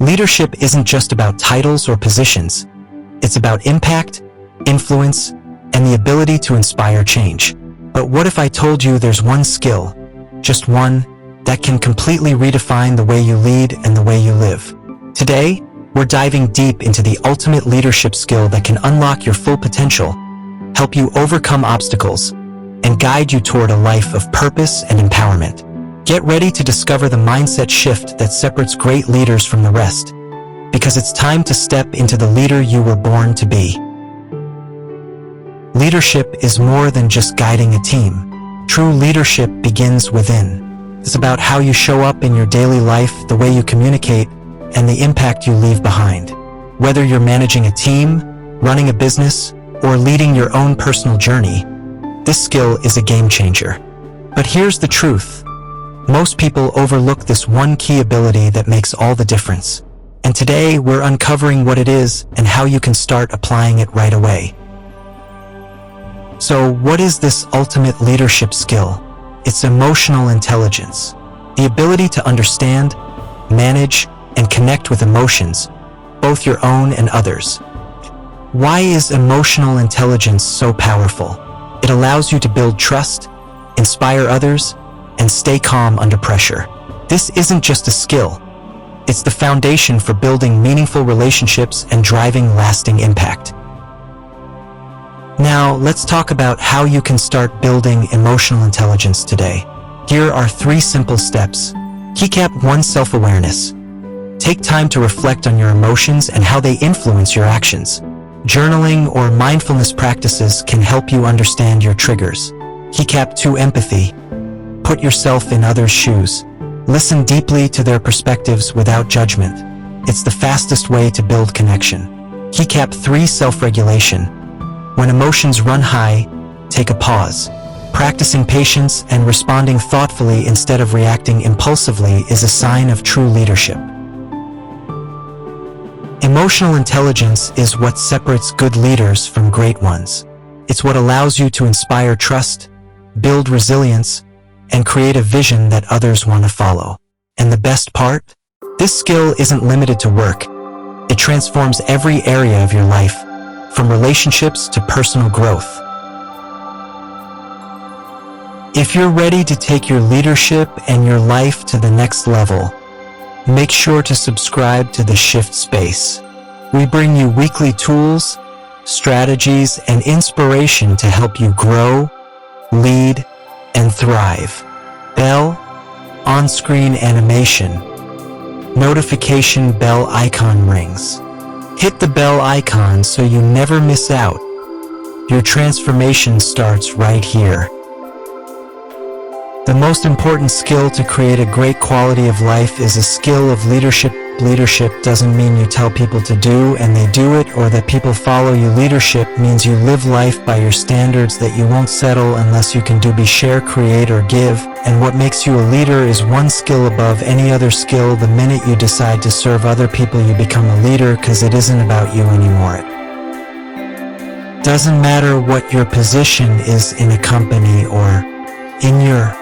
Leadership isn't just about titles or positions. It's about impact, influence, and the ability to inspire change. But what if I told you there's one skill, just one, that can completely redefine the way you lead and the way you live? Today, we're diving deep into the ultimate leadership skill that can unlock your full potential, help you overcome obstacles, and guide you toward a life of purpose and empowerment. Get ready to discover the mindset shift that separates great leaders from the rest, because it's time to step into the leader you were born to be. Leadership is more than just guiding a team. True leadership begins within. It's about how you show up in your daily life, the way you communicate, and the impact you leave behind. Whether you're managing a team, running a business, or leading your own personal journey, this skill is a game changer. But here's the truth. Most people overlook this one key ability that makes all the difference. And today, we're uncovering what it is and how you can start applying it right away. So, what is this ultimate leadership skill? It's emotional intelligence. The ability to understand, manage, and connect with emotions, both your own and others. Why is emotional intelligence so powerful? It allows you to build trust, inspire others, and stay calm under pressure. This isn't just a skill. It's the foundation for building meaningful relationships and driving lasting impact. Now, let's talk about how you can start building emotional intelligence today. Here are 3 simple steps. Keycap 1: self-awareness. Take time to reflect on your emotions and how they influence your actions. Journaling or mindfulness practices can help you understand your triggers. Keycap 2: empathy. Put yourself in others' shoes. Listen deeply to their perspectives without judgment. It's the fastest way to build connection. Keycap 3: self-regulation. When emotions run high, take a pause. Practicing patience and responding thoughtfully instead of reacting impulsively is a sign of true leadership. Emotional intelligence is what separates good leaders from great ones. It's what allows you to inspire trust, build resilience, and create a vision that others want to follow. And the best part? This skill isn't limited to work. It transforms every area of your life, from relationships to personal growth. If you're ready to take your leadership and your life to the next level, make sure to subscribe to the Shift Space. We bring you weekly tools, strategies, and inspiration to help you grow, lead, and thrive. Bell, on-screen animation, notification bell icon rings. Hit the bell icon so you never miss out. Your transformation starts right here. The most important skill to create a great quality of life is a skill of leadership. Leadership doesn't mean you tell people to do and they do it, or that people follow you. Leadership means you live life by your standards, that you won't settle unless you can do, be, share, create, or give. And what makes you a leader is one skill above any other skill. The minute you decide to serve other people, you become a leader, because it isn't about you anymore. It doesn't matter what your position is in a company or in your...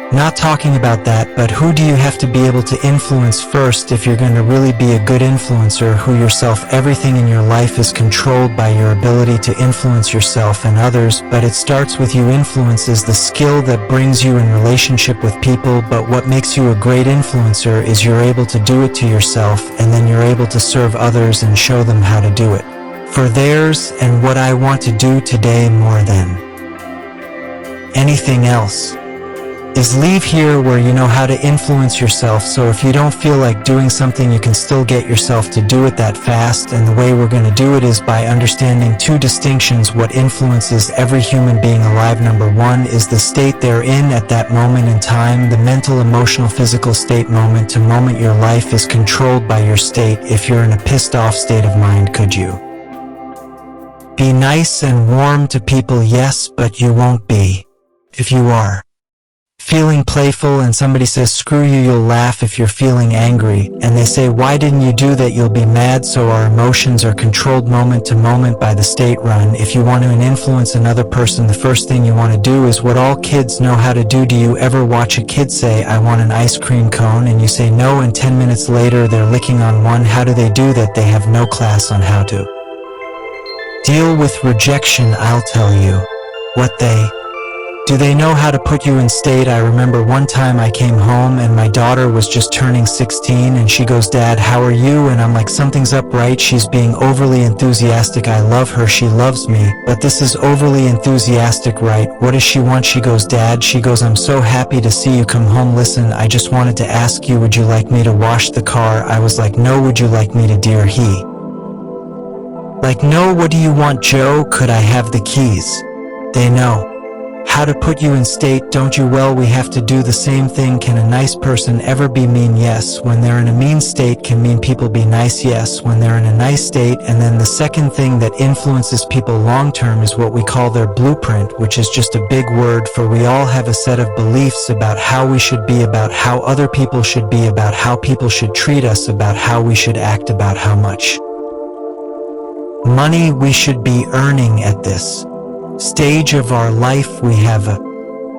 Not talking about that, but who do you have to be able to influence first if you're going to really be a good influencer? Who yourself. Everything in your life is controlled by your ability to influence yourself and others, but it starts with you. Influence is the skill that brings you in relationship with people, but what makes you a great influencer is you're able to do it to yourself, and then you're able to serve others and show them how to do it for theirs. And what I want to do today more than anything else is leave here where you know how to influence yourself. So if you don't feel like doing something, you can still get yourself to do it that fast. And the way we're going to do it is by understanding 2 distinctions. What influences every human being alive? Number 1 is the state they're in at that moment in time, the mental, emotional, physical state. Moment to moment, your life is controlled by your state. If you're in a pissed off state of mind, could you be nice and warm to people? Yes, but you won't be. If you are feeling playful and somebody says, screw you, you'll laugh. If you're feeling angry and they say, why didn't you do that, you'll be mad. So our emotions are controlled moment to moment by the state run. If you want to influence another person, the first thing you want to do is what all kids know how to do. Do you ever watch a kid say, I want an ice cream cone? And you say no, and 10 minutes later they're licking on one. How do they do that? They have no class on how to deal with rejection. I'll tell you what do they know how to put you in state? I remember one time I came home and my daughter was just turning 16 and she goes, Dad, how are you? And I'm like, something's up, right? She's being overly enthusiastic. I love her. She loves me. But this is overly enthusiastic, right? What does she want? She goes, Dad, she goes, I'm so happy to see you come home. Listen, I just wanted to ask you, would you like me to wash the car? I was like, no. Would you like me to, dear? He like, no. What do you want, Joe? Could I have the keys? They know how to put you in state, don't you? Well, we have to do the same thing. Can a nice person ever be mean? Yes. When they're in a mean state, can mean people be nice? Yes. When they're in a nice state. And then the second thing that influences people long term is what we call their blueprint, which is just a big word for we all have a set of beliefs about how we should be, about how other people should be, about how people should treat us, about how we should act, about how much money we should be earning at this stage of our life. We have a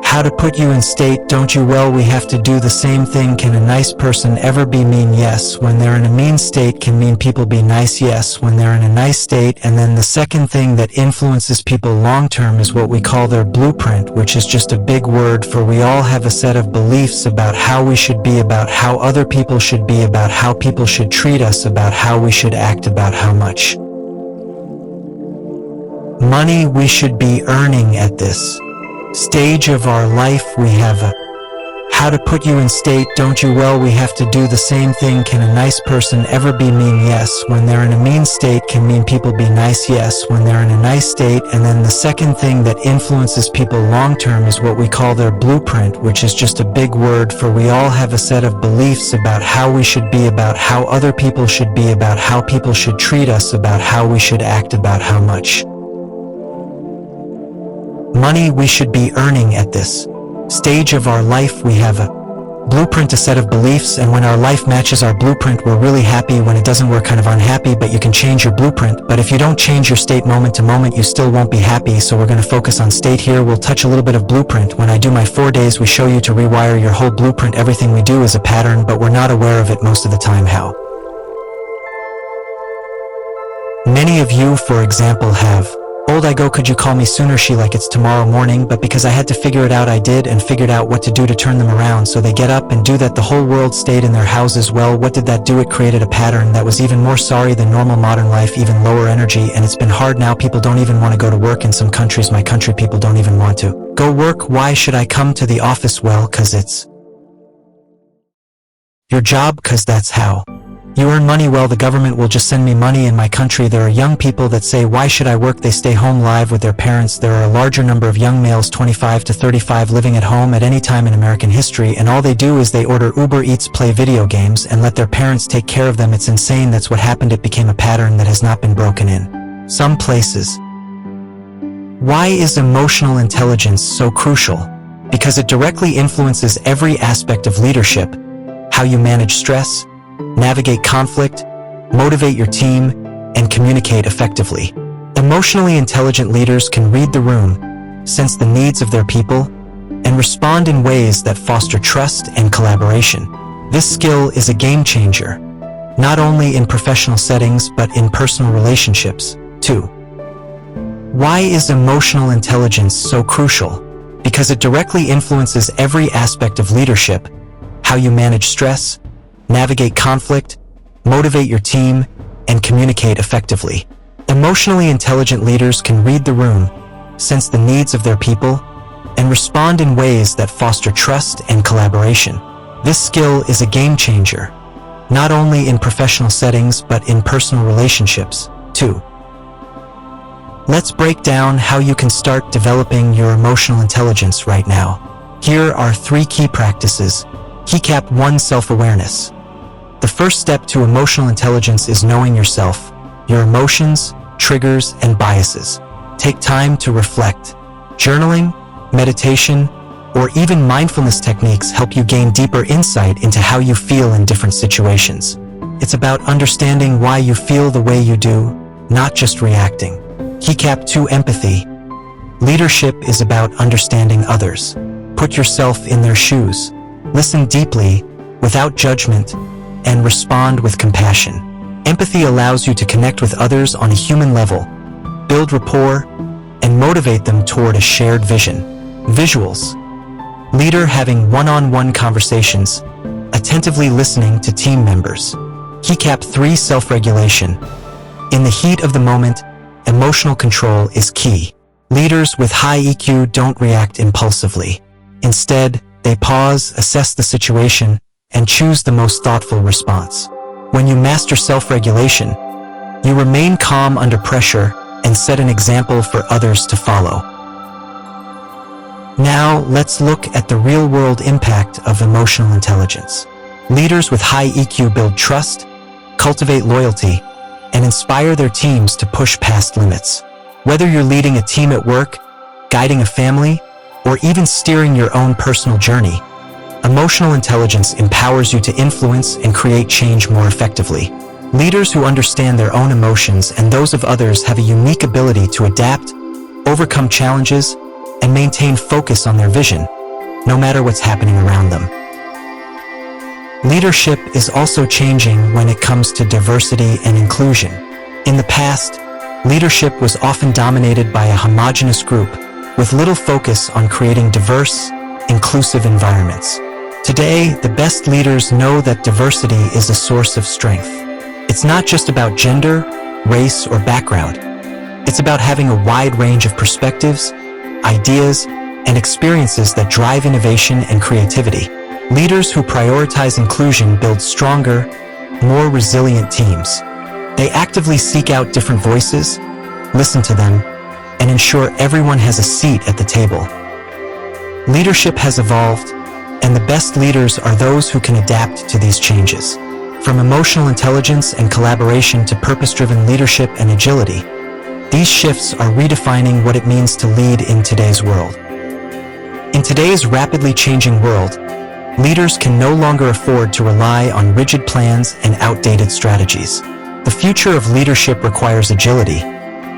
how to put you in state, don't you? Well, we have to do the same thing. Can a nice person ever be mean? Yes. When they're in a mean state, can mean people be nice? Yes. When they're in a nice state. And then the second thing that influences people long term is what we call their blueprint, which is just a big word for we all have a set of beliefs about how we should be, about how other people should be, about how people should treat us, about how we should act, about how much money we should be earning at this stage of our life. We have a how to put you in state, don't you? Well, we have to do the same thing. Can a nice person ever be mean? Yes. When they're in a mean state, can mean people be nice? Yes. When they're in a nice state. And then the second thing that influences people long term is what we call their blueprint, which is just a big word for we all have a set of beliefs about how we should be, about how other people should be, about how people should treat us, about how we should act, about how much money we should be earning at this stage of our life. We have a blueprint, a set of beliefs, and when our life matches our blueprint, we're really happy. When it doesn't, we're kind of unhappy. But you can change your blueprint. But if you don't change your state moment to moment, you still won't be happy. So we're going to focus on state here. We'll touch a little bit of blueprint. When I do my 4 days, we show you to rewire your whole blueprint. Everything we do is a pattern, but we're not aware of it most of the time. How many of you, for example, have old I go, could you call me sooner? She like, it's tomorrow morning. But because I had to figure it out, I did, and figured out what to do to turn them around. So they get up and do that. The whole world stayed in their houses. Well, what did that do? It created a pattern that was even more sorry than normal modern life, even lower energy. And it's been hard now. People don't even want to go to work in some countries. My country, people don't even want to go work. Why should I come to the office? Well, cause it's your job, cause that's how you earn money. Well, the government will just send me money. In my country, there are young people that say, why should I work? They stay home live with their parents. There are a larger number of young males, 25 to 35, living at home at any time in American history, and all they do is they order Uber Eats, play video games, and let their parents take care of them. It's insane. That's what happened. It became a pattern that has not been broken in some places. Why is emotional intelligence so crucial? Because it directly influences every aspect of leadership: how you manage stress, navigate conflict, motivate your team, and communicate effectively. Emotionally intelligent leaders can read the room, sense the needs of their people, and respond in ways that foster trust and collaboration. This skill is a game changer, not only in professional settings but in personal relationships, too. Why is emotional intelligence so crucial? Because it directly influences every aspect of leadership: how you manage stress, navigate conflict, motivate your team, and communicate effectively. Emotionally intelligent leaders can read the room, sense the needs of their people, and respond in ways that foster trust and collaboration. This skill is a game changer, not only in professional settings but in personal relationships, too. Let's break down how you can start developing your emotional intelligence right now. Here are 3 key practices. Keycap 1: Self-awareness. The first step to emotional intelligence is knowing yourself, your emotions, triggers, and biases. Take time to reflect. Journaling, meditation, or even mindfulness techniques help you gain deeper insight into how you feel in different situations. It's about understanding why you feel the way you do, not just reacting. Keycap 2 Empathy. Leadership is about understanding others. Put yourself in their shoes. Listen deeply, without judgment, and respond with compassion. Empathy allows you to connect with others on a human level, build rapport, and motivate them toward a shared vision. Visuals. Leader having one-on-one conversations, attentively listening to team members. Keycap 3 Self-regulation. In the heat of the moment, emotional control is key. Leaders with high EQ don't react impulsively. Instead, they pause, assess the situation, and choose the most thoughtful response. When you master self-regulation, you remain calm under pressure and set an example for others to follow. Now, let's look at the real-world impact of emotional intelligence. Leaders with high EQ build trust, cultivate loyalty, and inspire their teams to push past limits. Whether you're leading a team at work, guiding a family, or even steering your own personal journey, emotional intelligence empowers you to influence and create change more effectively. Leaders who understand their own emotions and those of others have a unique ability to adapt, overcome challenges, and maintain focus on their vision, no matter what's happening around them. Leadership is also changing when it comes to diversity and inclusion. In the past, leadership was often dominated by a homogeneous group, with little focus on creating diverse, inclusive environments. Today, the best leaders know that diversity is a source of strength. It's not just about gender, race, or background. It's about having a wide range of perspectives, ideas, and experiences that drive innovation and creativity. Leaders who prioritize inclusion build stronger, more resilient teams. They actively seek out different voices, listen to them, and ensure everyone has a seat at the table. Leadership has evolved, and the best leaders are those who can adapt to these changes. From emotional intelligence and collaboration to purpose-driven leadership and agility, these shifts are redefining what it means to lead in today's world. In today's rapidly changing world, leaders can no longer afford to rely on rigid plans and outdated strategies. The future of leadership requires agility,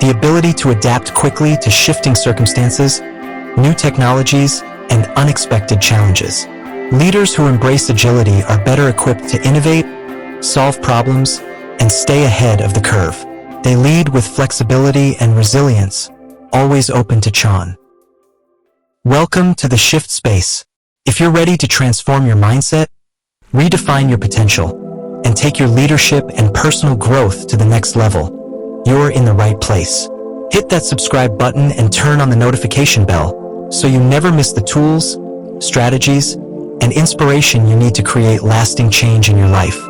the ability to adapt quickly to shifting circumstances, new technologies, and unexpected challenges. Leaders who embrace agility are better equipped to innovate, solve problems, and stay ahead of the curve. They lead with flexibility and resilience, always open to change. Welcome to the Shift Space. If you're ready to transform your mindset, redefine your potential, and take your leadership and personal growth to the next level, you're in the right place. Hit that subscribe button and turn on the notification bell so you never miss the tools, strategies, and inspiration you need to create lasting change in your life.